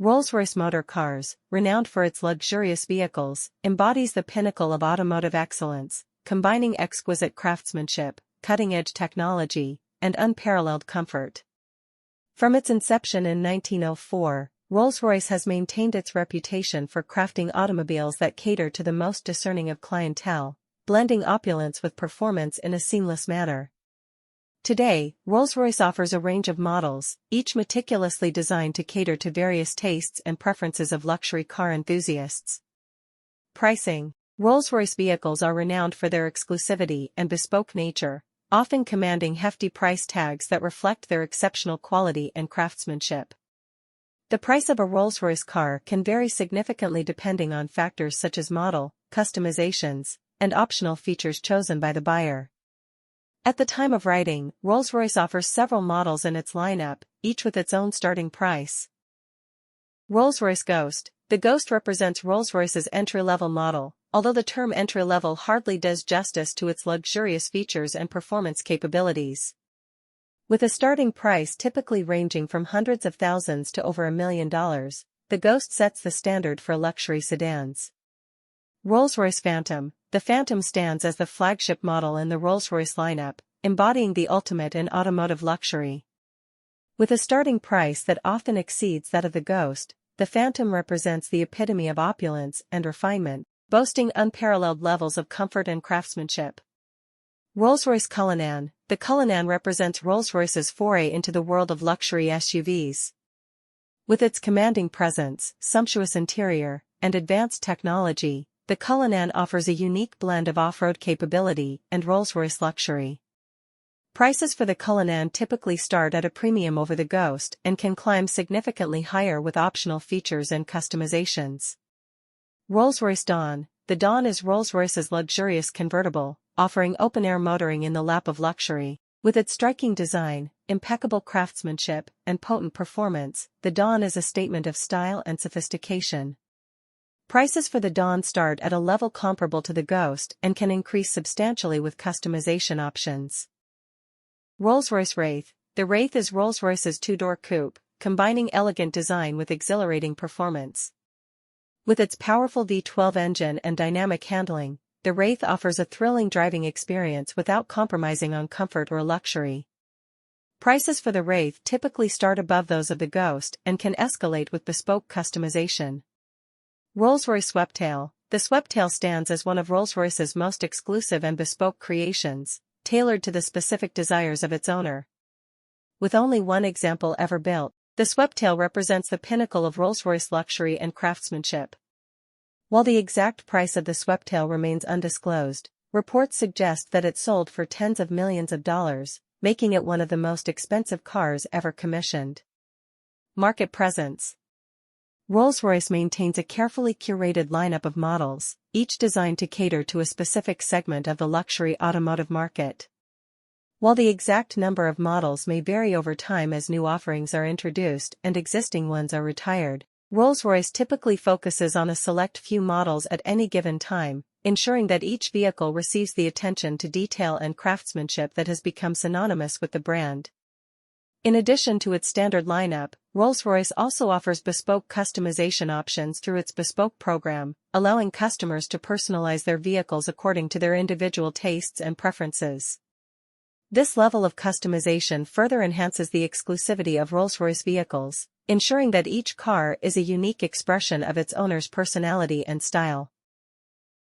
Rolls-Royce Motor Cars, renowned for its luxurious vehicles, embodies the pinnacle of automotive excellence, combining exquisite craftsmanship, cutting-edge technology, and unparalleled comfort. From its inception in 1904, Rolls-Royce has maintained its reputation for crafting automobiles that cater to the most discerning of clientele, blending opulence with performance in a seamless manner. Today, Rolls-Royce offers a range of models, each meticulously designed to cater to various tastes and preferences of luxury car enthusiasts. Pricing. Rolls-Royce vehicles are renowned for their exclusivity and bespoke nature, often commanding hefty price tags that reflect their exceptional quality and craftsmanship. The price of a Rolls-Royce car can vary significantly depending on factors such as model, customizations, and optional features chosen by the buyer. At the time of writing, Rolls-Royce offers several models in its lineup, each with its own starting price. Rolls-Royce Ghost. The Ghost represents Rolls-Royce's entry-level model, although the term entry-level hardly does justice to its luxurious features and performance capabilities. With a starting price typically ranging from hundreds of thousands to over $1 million, the Ghost sets the standard for luxury sedans. Rolls-Royce Phantom. The Phantom stands as the flagship model in the Rolls-Royce lineup, embodying the ultimate in automotive luxury. With a starting price that often exceeds that of the Ghost, the Phantom represents the epitome of opulence and refinement, boasting unparalleled levels of comfort and craftsmanship. Rolls-Royce Cullinan. The Cullinan represents Rolls-Royce's foray into the world of luxury SUVs. With its commanding presence, sumptuous interior, and advanced technology, the Cullinan offers a unique blend of off-road capability and Rolls-Royce luxury. Prices for the Cullinan typically start at a premium over the Ghost and can climb significantly higher with optional features and customizations. Rolls-Royce Dawn. The Dawn is Rolls-Royce's luxurious convertible, offering open-air motoring in the lap of luxury. With its striking design, impeccable craftsmanship, and potent performance, the Dawn is a statement of style and sophistication. Prices for the Dawn start at a level comparable to the Ghost and can increase substantially with customization options. Rolls-Royce Wraith. The Wraith is Rolls-Royce's two-door coupe, combining elegant design with exhilarating performance. With its powerful V12 engine and dynamic handling, the Wraith offers a thrilling driving experience without compromising on comfort or luxury. Prices for the Wraith typically start above those of the Ghost and can escalate with bespoke customization. Rolls-Royce Sweptail. The Sweptail stands as one of Rolls-Royce's most exclusive and bespoke creations, tailored to the specific desires of its owner. With only one example ever built, the Sweptail represents the pinnacle of Rolls-Royce luxury and craftsmanship. While the exact price of the Sweptail remains undisclosed, reports suggest that it sold for tens of millions of dollars, making it one of the most expensive cars ever commissioned. Market presence. Rolls-Royce maintains a carefully curated lineup of models, each designed to cater to a specific segment of the luxury automotive market. While the exact number of models may vary over time as new offerings are introduced and existing ones are retired, Rolls-Royce typically focuses on a select few models at any given time, ensuring that each vehicle receives the attention to detail and craftsmanship that has become synonymous with the brand. In addition to its standard lineup, Rolls-Royce also offers bespoke customization options through its Bespoke program, allowing customers to personalize their vehicles according to their individual tastes and preferences. This level of customization further enhances the exclusivity of Rolls-Royce vehicles, ensuring that each car is a unique expression of its owner's personality and style.